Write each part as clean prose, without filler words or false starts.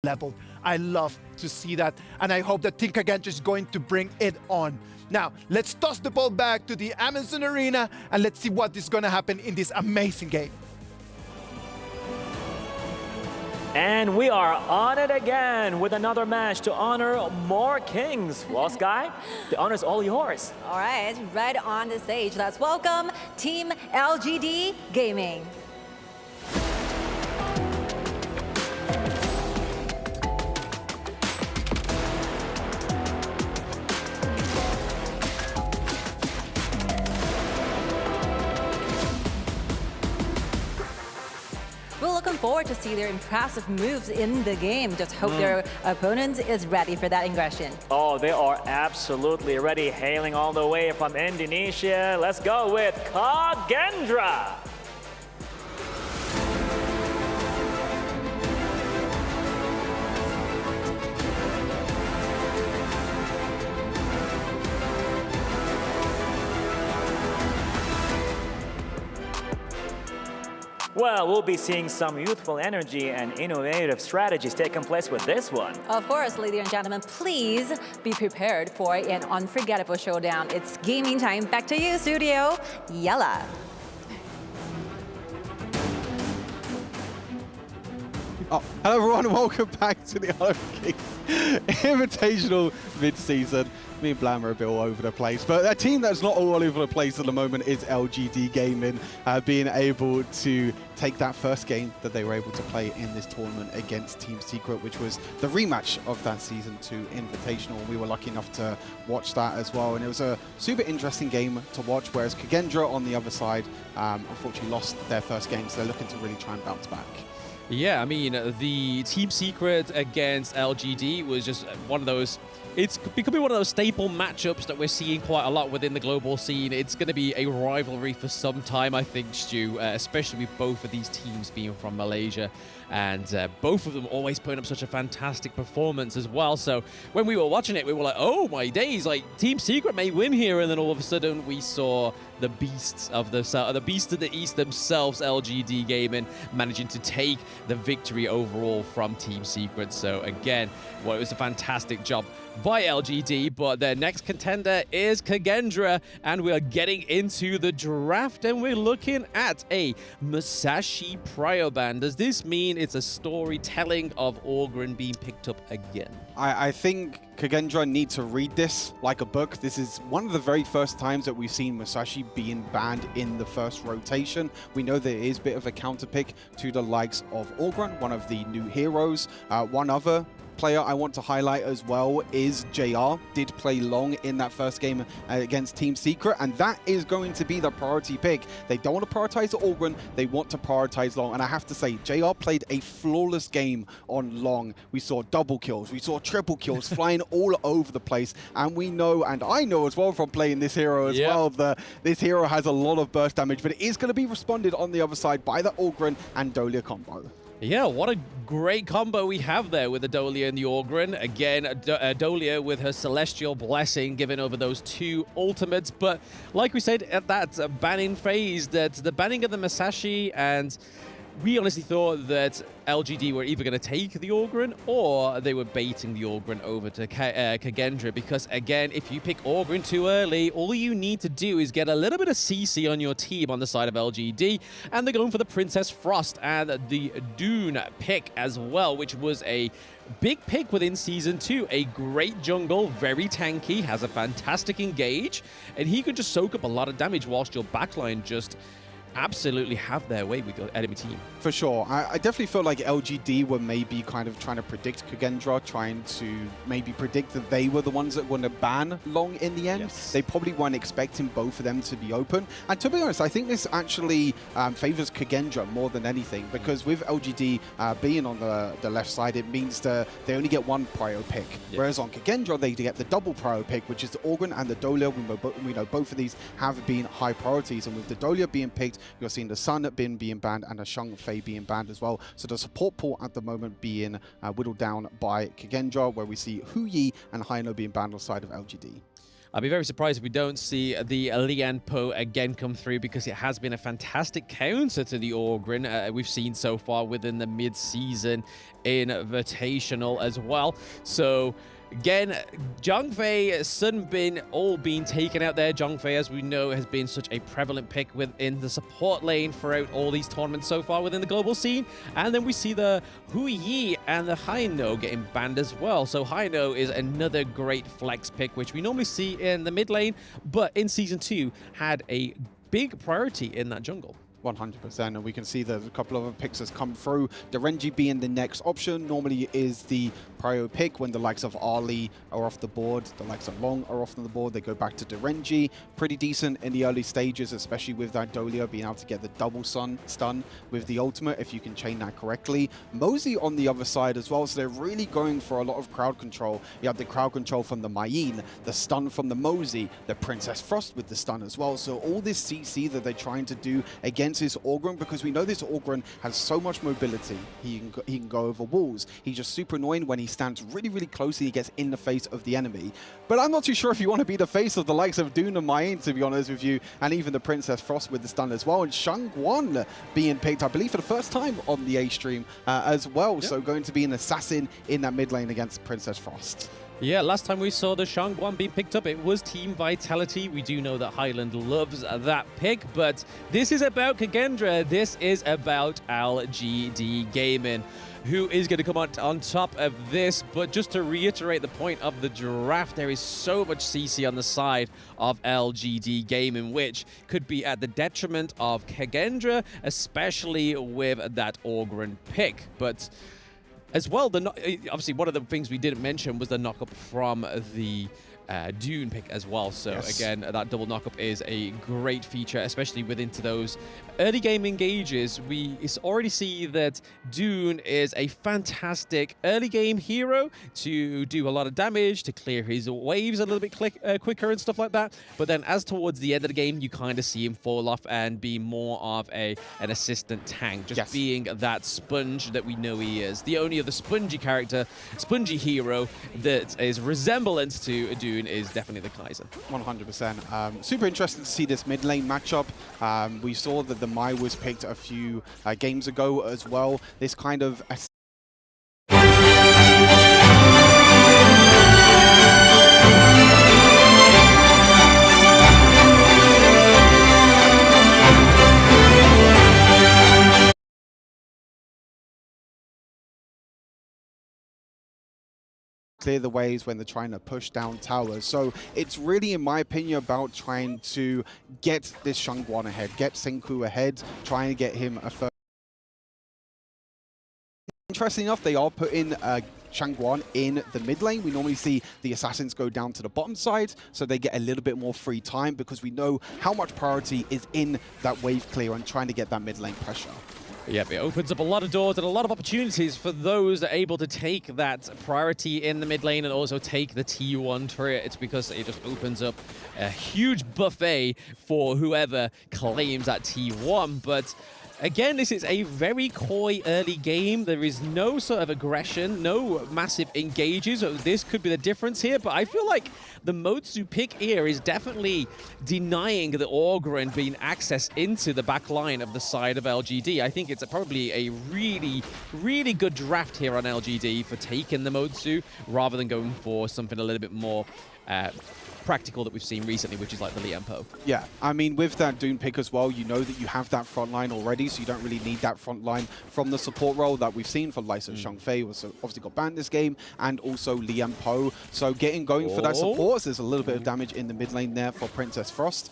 leveled. I love to see that, and I hope that Team Kagenja is going to bring it on. Now, let's toss the ball back to the Amazon Arena, and let's see what is going to happen in this amazing game. And we are on it again with another match to honor more kings. Well, Sky, the honor is all yours. All right, right on the stage, let's welcome Team LGD Gaming. We're looking forward to see their impressive moves in the game. Just hope their opponent is ready for that aggression. Oh, they are absolutely ready, hailing all the way from Indonesia. Let's go with Kagendra. Well, we'll be seeing some youthful energy and innovative strategies taking place with this one. Of course, ladies and gentlemen, please be prepared for an unforgettable showdown. It's gaming time. Back to you, studio. Yalla. Oh, hello everyone, and welcome back to the Isle of Kings Invitational mid-season. Me and Blam are a bit all over the place, but a team that's not all over the place at the moment is LGD Gaming, being able to take that first game that they were able to play in this tournament against Team Secret, which was the rematch of that Season 2 Invitational. We were lucky enough to watch that as well, and it was a super interesting game to watch, whereas Kagendra on the other side unfortunately lost their first game, so they're looking to really try and bounce back. Yeah, I mean, the Team Secret against LGD was just one of those... It could be one of those staple matchups that we're seeing quite a lot within the global scene. It's going to be a rivalry for some time, I think, Stu, especially with both of these teams being from Malaysia. And both of them always putting up such a fantastic performance as well. So when we were watching it, we were like, oh my days, like Team Secret may win here. And then all of a sudden we saw the beasts of the south, the beasts of the east themselves, LGD Gaming, managing to take the victory overall from Team Secret. So again, well, it was a fantastic job by LGD, but their next contender is Kagendra, and we are getting into the draft, and we're looking at a Musashi Prioban. Does this mean it's a storytelling of Orgren being picked up again? I think Kagendra need to read this like a book. This is one of the very first times that we've seen Musashi being banned in the first rotation. We know there is a bit of a counterpick to the likes of Orgren, one of the new heroes. One other player I want to highlight as well is JR. Did play long in that first game against Team Secret, and that is going to be the priority pick. They don't want to prioritize Orgren, they want to prioritize Long, and I have to say, JR played a flawless game on Long. We saw double kills, we saw triple kills flying all over the place, and we know, and I know as well from playing this hero as well, that this hero has a lot of burst damage, but it is going to be responded on the other side by the Orgren and Dolia combo. Yeah, what a great combo we have there with the Dolia and the Orgren. Again, Dolia with her Celestial Blessing, giving over those two ultimates. But like we said at that banning phase, that the banning of the Musashi, and we honestly thought that LGD were either going to take the Orgren or they were baiting the Orgren over to Kagendra, because again, if you pick Orgren too early, all you need to do is get a little bit of CC on your team on the side of LGD, and they're going for the Princess Frost and the Dune pick as well, which was a big pick within Season 2. A great jungle, very tanky, has a fantastic engage, and he could just soak up a lot of damage whilst your backline just absolutely have their way with your enemy team. For sure. I definitely feel like LGD were maybe kind of trying to predict Kagendra, trying to maybe predict that they were the ones that were going to ban Long in the end. Yes. They probably weren't expecting both of them to be open. And to be honest, I think this actually favors Kagendra more than anything, because with LGD being on the left side, it means that they only get one prio pick. Yes. Whereas on Kagendra, they get the double prio pick, which is the Orgren and the Dolia. We know both of these have been high priorities. And with the Dolia being picked, you're seeing the Sun being banned and the Shang Fei being banned as well. So the support pool at the moment being whittled down by Kagendra, where we see Hu Yi and Haino being banned on the side of LGD. I'd be very surprised if we don't see the Lian Po again come through, because it has been a fantastic counter to the Ogryn we've seen so far within the mid-season Invitational as well. So again, Zhongfei, Sunbin all being taken out there. Zhongfei, as we know, has been such a prevalent pick within the support lane throughout all these tournaments so far within the global scene. And then we see the Hui Yi and the Haino getting banned as well. So Haino is another great flex pick, which we normally see in the mid lane, but in Season 2 had a big priority in that jungle. 100%, and we can see that a couple of other picks has come through. Derenji being the next option normally is the prio pick when the likes of Ali are off the board, the likes of Long are off the board, they go back to Derenji. Pretty decent in the early stages, especially with that Dolia being able to get the double stun with the ultimate, if you can chain that correctly. Mosey on the other side as well, so they're really going for a lot of crowd control. You have the crowd control from the Mayeen, the stun from the Mosey, the Princess Frost with the stun as well. So all this CC that they're trying to do against this Ogryn, because we know this Ogryn has so much mobility. He can go over walls. He's just super annoying when he stands really, really close and he gets in the face of the enemy. But I'm not too sure if you want to be the face of the likes of Dune and Mayeen, to be honest with you, and even the Princess Frost with the stun as well. And Shangguan being picked, I believe, for the first time on the A stream as well. Yep. So going to be an assassin in that mid lane against Princess Frost. Yeah, last time we saw the Shangguan being picked up, it was Team Vitality. We do know that Highland loves that pick, but this is about Kagendra. This is about LGD Gaming, who is going to come on top of this. But just to reiterate the point of the draft, there is so much CC on the side of LGD Gaming, which could be at the detriment of Kagendra, especially with that Ogryn pick. But as well, obviously, one of the things we didn't mention was the knockup from the Dune pick as well. So yes, again, that double knockup is a great feature, especially within those early game engages. We already see that Dune is a fantastic early game hero to do a lot of damage, to clear his waves a little bit quicker and stuff like that. But then as towards the end of the game, you kind of see him fall off and be more of an assistant tank, just being that sponge that we know he is. The only other spongy hero that is resemblance to Dune is definitely the Kai'Sa. 100%. Super interested to see this mid lane matchup. We saw that the Mai was picked a few games ago as well. This kind of clear the waves when they're trying to push down towers. So it's really, in my opinion, about trying to get this Shangguan ahead, get Senku ahead, trying to get him a first. Interesting enough, they are putting Shangguan in the mid lane. We normally see the assassins go down to the bottom side, so they get a little bit more free time, because we know how much priority is in that wave clear and trying to get that mid lane pressure. Yep, it opens up a lot of doors and a lot of opportunities for those that are able to take that priority in the mid lane and also take the T1 turret. It's because it just opens up a huge buffet for whoever claims that T1. But again, this is a very coy early game. There is no sort of aggression, no massive engages. So this could be the difference here, but I feel like the Motsu pick here is definitely denying the Ogryn being access into the back line of the side of LGD. I think it's probably a really, really good draft here on LGD for taking the Motsu rather than going for something a little bit more practical that we've seen recently, which is like the Lian Po. Yeah, I mean, with that Dune pick as well, you know that you have that front line already, so you don't really need that front line from the support role that we've seen for Lysa Zhongfei, was obviously got banned this game, and also Lian Po. So getting going for that support, so there's a little bit of damage in the mid lane there for Princess Frost.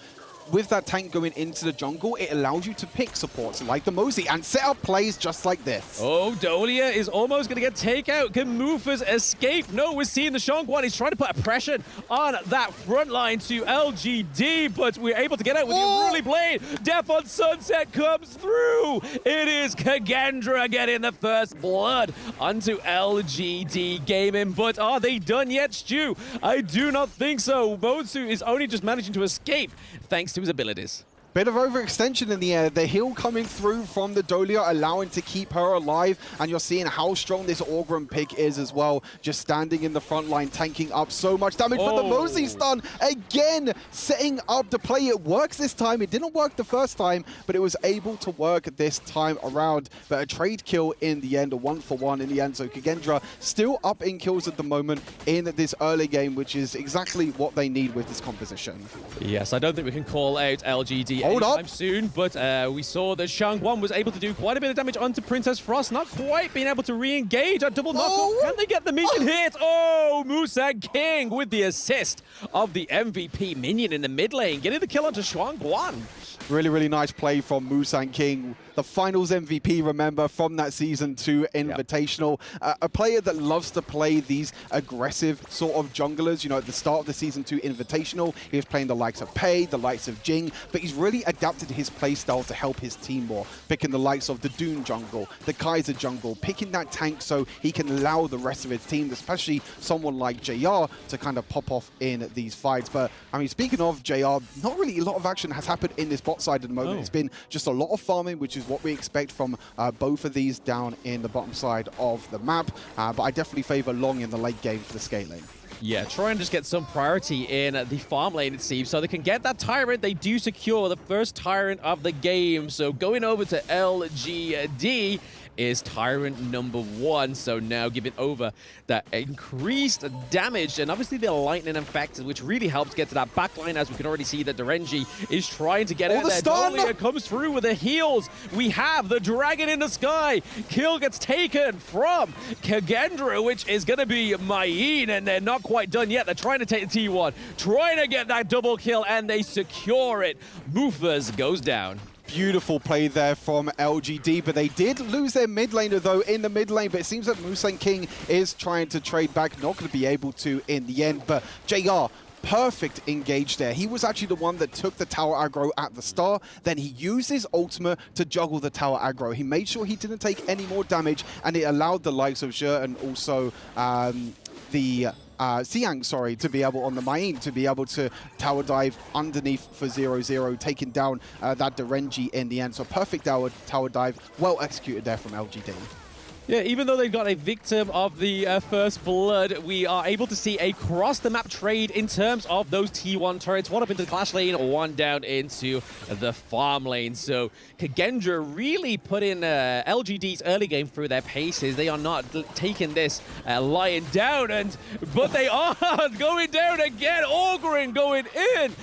With that tank going into the jungle, it allows you to pick supports like the Mosey and set up plays just like this. Oh, Dolia is almost going to get takeout. Can Mufas escape? No, we're seeing the Shangguan. He's trying to put a pressure on that front line to LGD, but we're able to get out with the Unruly Blade. Death on Sunset comes through. It is Kagendra getting the first blood onto LGD Gaming, but are they done yet, Stu? I do not think so. Motsu is only just managing to escape thanks to his abilities. Bit of overextension in the air. The heal coming through from the Dolia, allowing to keep her alive. And you're seeing how strong this Orgrim pick is as well. Just standing in the front line, tanking up so much damage. But the Mosey stun, again, setting up the play. It works this time. It didn't work the first time, but it was able to work this time around. But a trade kill in the end, a 1-for-1 in the end. So Kagendra still up in kills at the moment in this early game, which is exactly what they need with this composition. Yes, I don't think we can call out LGD Hold anytime up. soon, but we saw that Shangguan was able to do quite a bit of damage onto Princess Frost, not quite being able to re-engage. A double knock. Can they get the minion hit? Oh, Musang King with the assist of the MVP minion in the mid lane, getting the kill onto Shangguan. Really, really nice play from Musang King. The finals MVP, remember, from that Season 2 Invitational. A player that loves to play these aggressive sort of junglers. You know, at the start of the Season 2 Invitational, he was playing the likes of Pei, the likes of Jing, but he's really adapted his playstyle to help his team more. Picking the likes of the Dune jungle, the Kaiser jungle, picking that tank so he can allow the rest of his team, especially someone like JR, to kind of pop off in these fights. But, I mean, speaking of JR, not really a lot of action has happened in this bot side at the moment. It's been just a lot of farming, which is what we expect from both of these down in the bottom side of the map. But I definitely favor Long in the late game for the scaling. Yeah, try and just get some priority in the farm lane, it seems, so they can get that Tyrant. They do secure the first Tyrant of the game. So going over to LGD is Tyrant number 1. So now giving over that increased damage and obviously the lightning effect, which really helps get to that backline, as we can already see that Derenji is trying to get in there. Dolia comes through with the heals. We have the dragon in the sky. Kill gets taken from Kagendra, which is going to be Mayin, and they're not quite done yet. They're trying to take the T1, trying to get that double kill, and they secure it. Mufas goes down. Beautiful play there from LGD, but they did lose their mid laner though in the mid lane, but it seems that Musang King is trying to trade back, not going to be able to in the end. But JR, perfect engage there. He was actually the one that took the tower aggro at the start. Then he used his ultimate to juggle the tower aggro. He made sure he didn't take any more damage, and it allowed the likes of Zhe and also Xiang, sorry, to be able, on the Mayin, to be able to tower dive underneath for 0-0, taking down that Derenji in the end. So perfect tower dive, well executed there from LGD. Yeah, even though they've got a victim of the First Blood, we are able to see a cross-the-map trade in terms of those T1 turrets. One up into the Clash lane, one down into the farm lane. So Kagendra really put in LGD's early game through their paces. They are not taking this lying down, but they are going down again. Orgrim going in.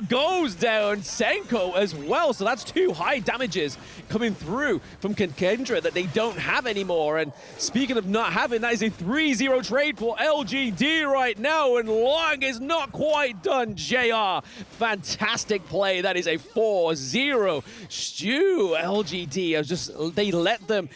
Goes down. Senko as well. So that's 2 high damages coming through from Kagendra that they don't have anymore. And speaking of not having, that is a 3-0 trade for LGD right now, and Long is not quite done. JR, fantastic play. That is a 4-0. Stu, LGD, they let them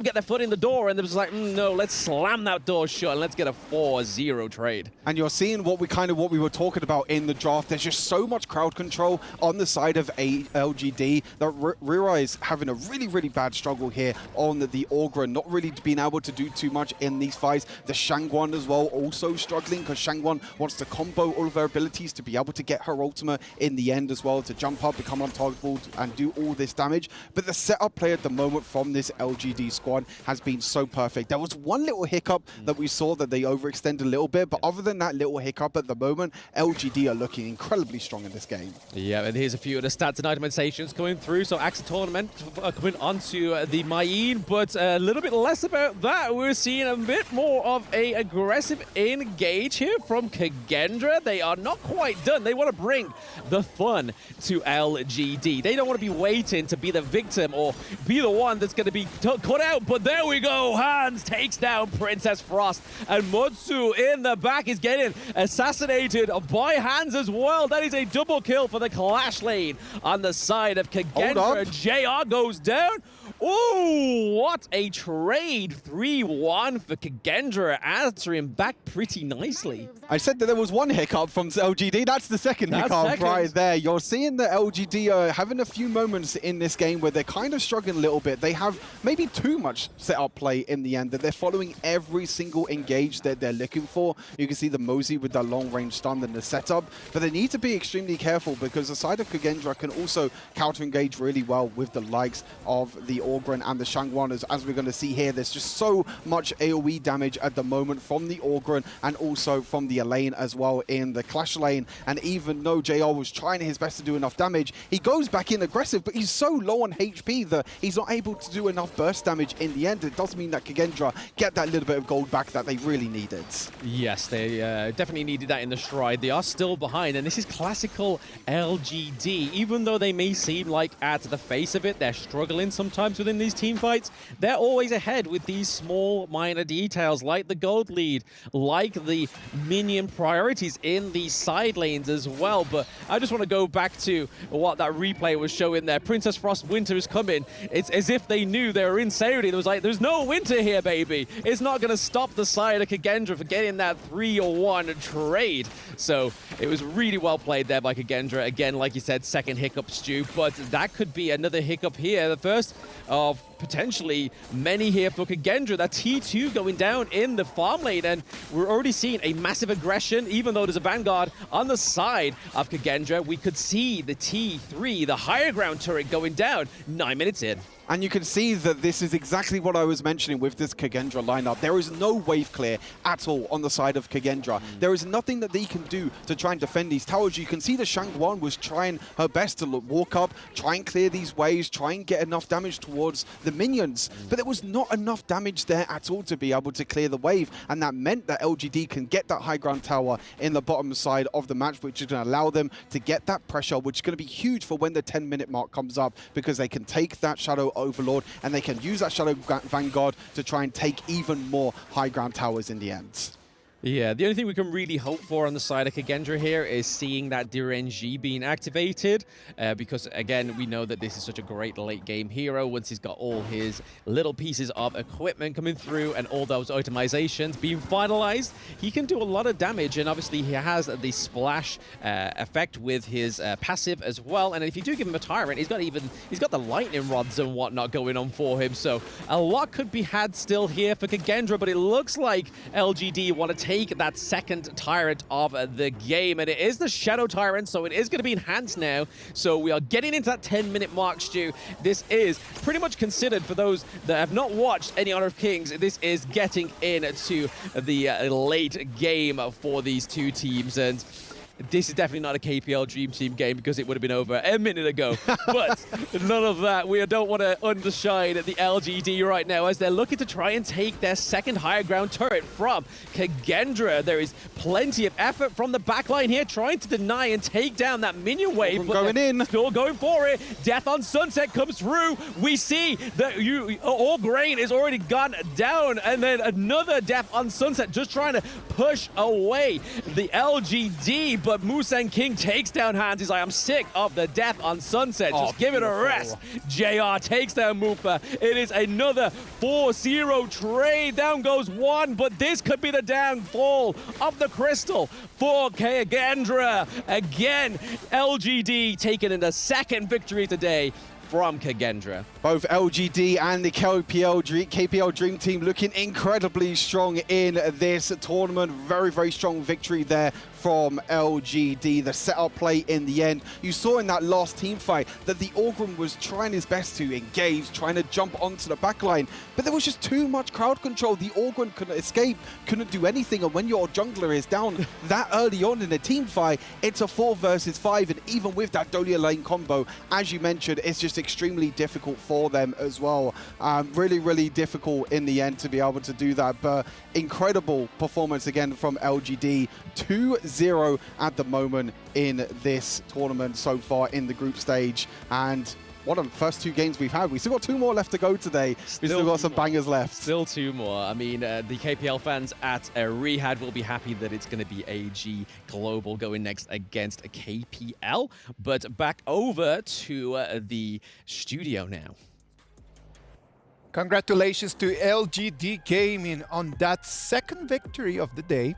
get their foot in the door, and it was like, no, let's slam that door shut and let's get a 4-0 trade. And you're seeing what we were talking about in the draft. There's just so much crowd control on the side of LGD that Rira is having a really, really bad struggle here on the Orgrim, not really being able to do too much in these fights. The Shangguan as well also struggling, because Shangguan wants to combo all of her abilities to be able to get her ultimate in the end as well, to jump up, become untargetable, and do all this damage. But the setup play at the moment from this LGD squad has been so perfect. There was one little hiccup that we saw, that they overextended a little bit, but other than that little hiccup at the moment, LGD are looking incredibly strong in this game. Yeah, and here's a few of the stats and itemizations coming through. So Axa Tournament coming onto the Mayin, but a little bit less about that. We're seeing a bit more of a aggressive engage here from Kagendra. They are not quite done. They want to bring the fun to LGD. They don't want to be waiting to be the victim or be the one that's going to be cut out. But there we go. Hans takes down Princess Frost, and Mutsu in the back is getting assassinated by Hans as well. That is a double kill for the Clash lane on the side of Kagendra. JR goes down. Ooh, what a trade. 3-1 for Kagendra, answering back pretty nicely. I said that there was one hiccup from LGD. That's the second That's hiccup second. right there. You're seeing that LGD are having a few moments in this game where they're kind of struggling a little bit. They have maybe too much setup play in the end, that they're following every single engage that they're looking for. You can see the Mosey with that long-range stun and the setup, but they need to be extremely careful because the side of Kagendra can also counter-engage really well with the likes of the Orgren and the Shangwan. As we're going to see here, there's just so much AoE damage at the moment from the Orgren and also from the Elaine as well in the Clash lane. And even though JR was trying his best to do enough damage, he goes back in aggressive, but he's so low on HP that he's not able to do enough burst damage in the end. It does mean that Kagendra get that little bit of gold back that they really needed. Yes, they definitely needed that in the stride. They are still behind, and this is classical LGD. Even though they may seem like at the face of it, they're struggling sometimes within these team fights, they're always ahead with these small minor details like the gold lead, like the minion priorities in the side lanes as well. But I just want to go back to what that replay was showing there. Princess Frost winter is coming. It's as if they knew they were in Saudi. It was like, there's no winter here, baby. It's not going to stop the side of Kagendra for getting that 3-1 trade. So it was really well played there by Kagendra. Again, like you said, second hiccup, Stu, but that could be another hiccup here. The first of potentially many here for Kagendra. That T2 going down in the farm lane, and we're already seeing a massive aggression. Even though there's a Vanguard on the side of Kagendra, we could see the T3, the higher ground turret, going down 9 minutes in. And you can see that this is exactly what I was mentioning with this Kagendra lineup. There is no wave clear at all on the side of Kagendra. There is nothing that they can do to try and defend these towers. You can see the Shangwan was trying her best to walk up, try and clear these waves, try and get enough damage towards the minions. But there was not enough damage there at all to be able to clear the wave. And that meant that LGD can get that high ground tower in the bottom side of the match, which is going to allow them to get that pressure, which is going to be huge for when the 10-minute mark comes up, because they can take that Shadow Overlord and they can use that Shadow Vanguard to try and take even more high ground towers in the end. Yeah, the only thing we can really hope for on the side of Kagendra here is seeing that Direnji being activated, because again, we know that this is such a great late game hero. Once he's got all his little pieces of equipment coming through and all those itemizations being finalized, he can do a lot of damage, and obviously he has the splash effect with his passive as well. And if you do give him a Tyrant, he's got the lightning rods and whatnot going on for him. So a lot could be had still here for Kagendra, but it looks like LGD want to take that second Tyrant of the game, and it is the Shadow Tyrant, so it is going to be enhanced now. So we are getting into that 10-minute mark, Stu. This is pretty much considered, for those that have not watched any Honor of Kings, this is getting into the late game for these two teams, and this is definitely not a KPL Dream Team game because it would have been over a minute ago. But none of that. We don't want to undershine the LGD right now as they're looking to try and take their second higher ground turret from Kagendra. There is plenty of effort from the backline here trying to deny and take down that minion wave. But going in. Still going for it. Death on Sunset comes through. We see that all grain is already gone down. And then another Death on Sunset just trying to push away the LGD. But Musang King takes down Hans. He's like, I'm sick of the Death on Sunset. Just give it a rest. JR takes down Mufa. It is another 4-0 trade. Down goes one, but this could be the downfall of the Crystal for Kagendra. Again, LGD taking in the second victory today from Kagendra. Both LGD and the KPL Dream Team looking incredibly strong in this tournament. Very, very strong victory there from LGD. The setup play in the end. You saw in that last team fight that the Orgrim was trying his best to engage, trying to jump onto the backline, but there was just too much crowd control. The Orgrim couldn't escape, couldn't do anything, and when your jungler is down that early on in a team fight, it's a 4 versus 5, and even with that Dolia lane combo, as you mentioned, it's just extremely difficult for them as well. Really, really difficult in the end to be able to do that, but incredible performance again from LGD. 2-0 at the moment in this tournament so far in the group stage, and what are the first 2 games we've had? We've still got 2 more left to go today. We've still got some bangers left. Still 2 more. I mean, the KPL fans at Rehad will be happy that it's going to be AG Global going next against KPL. But back over to the studio now. Congratulations to LGD Gaming on that second victory of the day,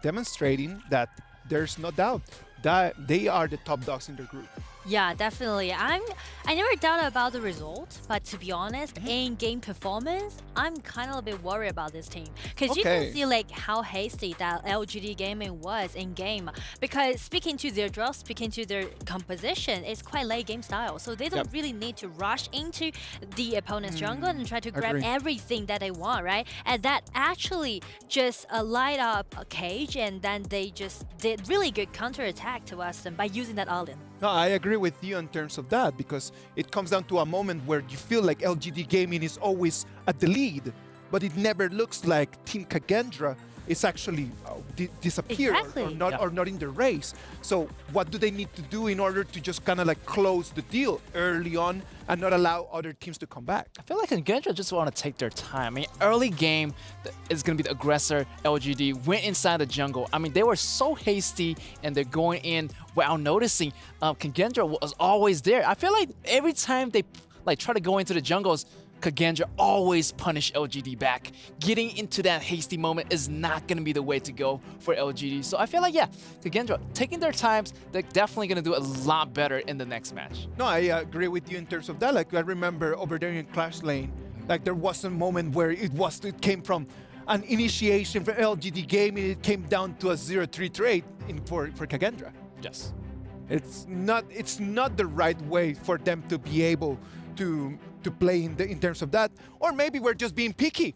demonstrating that there's no doubt that they are the top dogs in their group. Yeah, definitely. I never doubted about the result, but to be honest, in game performance, I'm kind of a bit worried about this team because you Okay. can see like how hasty that LGD Gaming was in game. Because speaking to their draw, speaking to their composition, it's quite late game style, so they don't really need to rush into the opponent's jungle and try to grab agree. everything that they want, right? And that actually just light up a cage, and then they just did really good counter attack to us by using that Alden. No, I agree with you in terms of that because it comes down to a moment where you feel like LGD Gaming is always at the lead, but it never looks like Team Kagendra is actually disappear Exactly. or not in the race. So what do they need to do in order to just kind of like close the deal early on and not allow other teams to come back? I feel like Kagendra just want to take their time. I mean, early game is going to be the aggressor. LGD went inside the jungle. I mean, they were so hasty and they're going in without noticing. Kagendra was always there. I feel like every time they like try to go into the jungles, Kagendra always punish LGD back. Getting into that hasty moment is not going to be the way to go for LGD. So I feel like, yeah, Kagendra taking their times, they're definitely going to do a lot better in the next match. No, I agree with you in terms of that. Like I remember over there in Clash Lane, like there was a moment where it came from an initiation for LGD Gaming. It came down to a 0-3 trade for Kagendra. Yes. It's not the right way for them to be able to play in terms of that. Or maybe we're just being picky.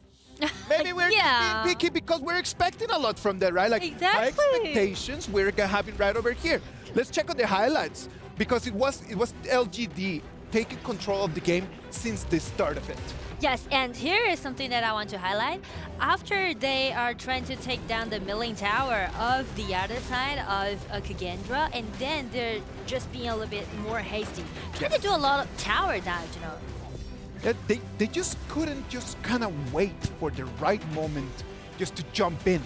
Maybe we're Yeah. just being picky because we're expecting a lot from them, right? Like our Exactly. expectations we're having right over here. Let's check on the highlights because it was LGD taking control of the game since the start of it. Yes, and here is something that I want to highlight. After they are trying to take down the milling tower of the other side of Kagendra, and then they're just being a little bit more hasty. Trying to do a lot of tower damage, you know. Yeah, they just couldn't just kind of wait for the right moment just to jump in.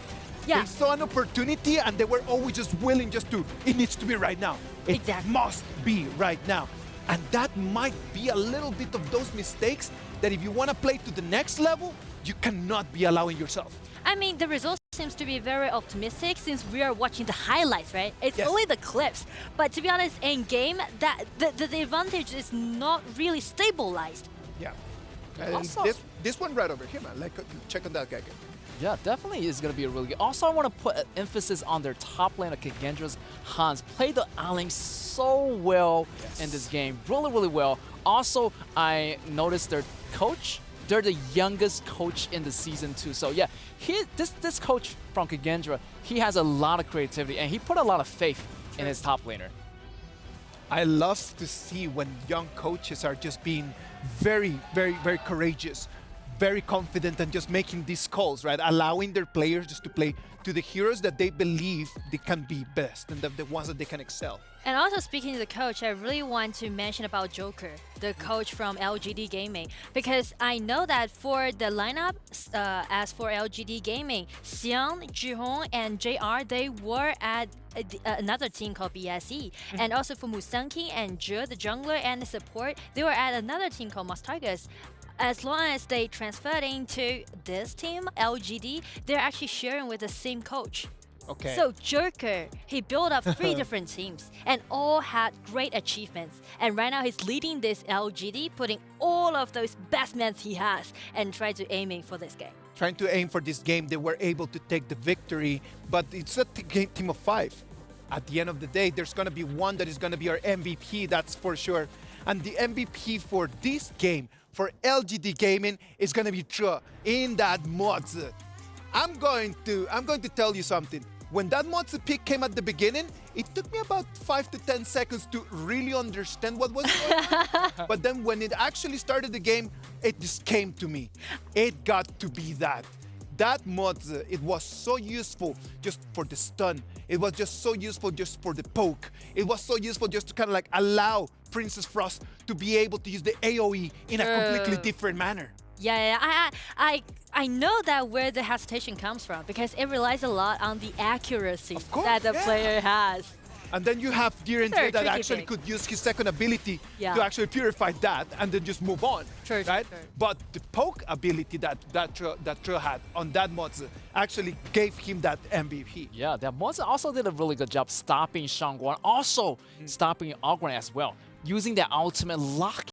Yeah. They saw an opportunity and they were always just willing just to, it needs to be right now. It Exactly. must be right now. And that might be a little bit of those mistakes that if you want to play to the next level, you cannot be allowing yourself. I mean, the result seems to be very optimistic since we are watching the highlights, right? It's Yes. only the clips. But to be honest, in game, that the advantage is not really stabilized. Yeah. And Also- this one right over here, man. Like, check on that guy. Yeah, definitely is going to be a really good. Also, I want to put an emphasis on their top lane of Kagendra's Hans. Played the Aling so well in this game. Really, really well. Also, I noticed their coach. They're the youngest coach in the season too. So yeah, this coach from Kagendra, he has a lot of creativity and he put a lot of faith in his top laner. I love to see when young coaches are just being very, very, very courageous, very confident, and just making these calls, right? Allowing their players just to play to the heroes that they believe they can be best and the ones that they can excel. And also speaking to the coach, I really want to mention about Joker, the coach from LGD Gaming, because I know that for the lineup, as for LGD Gaming, Xiang, Jihong, and JR, they were at another team called BSE. And also for Musanking and Zhe, the jungler and the support, they were at another team called Tigers. As long as they transferred into this team, LGD, they're actually sharing with the same coach. Okay. So Joker, he built up 3 different teams and all had great achievements. And right now he's leading this LGD, putting all of those best men he has and trying to aiming for this game. Trying to aim for this game, they were able to take the victory, but it's a team of 5. At the end of the day, there's going to be one that is going to be our MVP, that's for sure. And the MVP for this game, for LGD Gaming, is going to be Zhe in that Mozi. I'm going to tell you something. When that Mozi pick came at the beginning, it took me about 5 to 10 seconds to really understand what was going on. But then when it actually started the game, it just came to me. It got to be that. That Mozi, it was so useful just for the stun. It was just so useful just for the poke. It was so useful just to kind of like allow Princess Frost to be able to use the AoE in a completely different manner. Yeah, I know that where the hesitation comes from because it relies a lot on the accuracy Of course, that the yeah. player has. And then you have Diren Very that tricky actually pick. could use his second ability Yeah. to actually purify that and then just move on, True, right? true. But the poke ability that Tro had on that Mozi actually gave him that MVP. Yeah, that Monza also did a really good job stopping Shangguan, also stopping Ogren as well, using that ultimate lock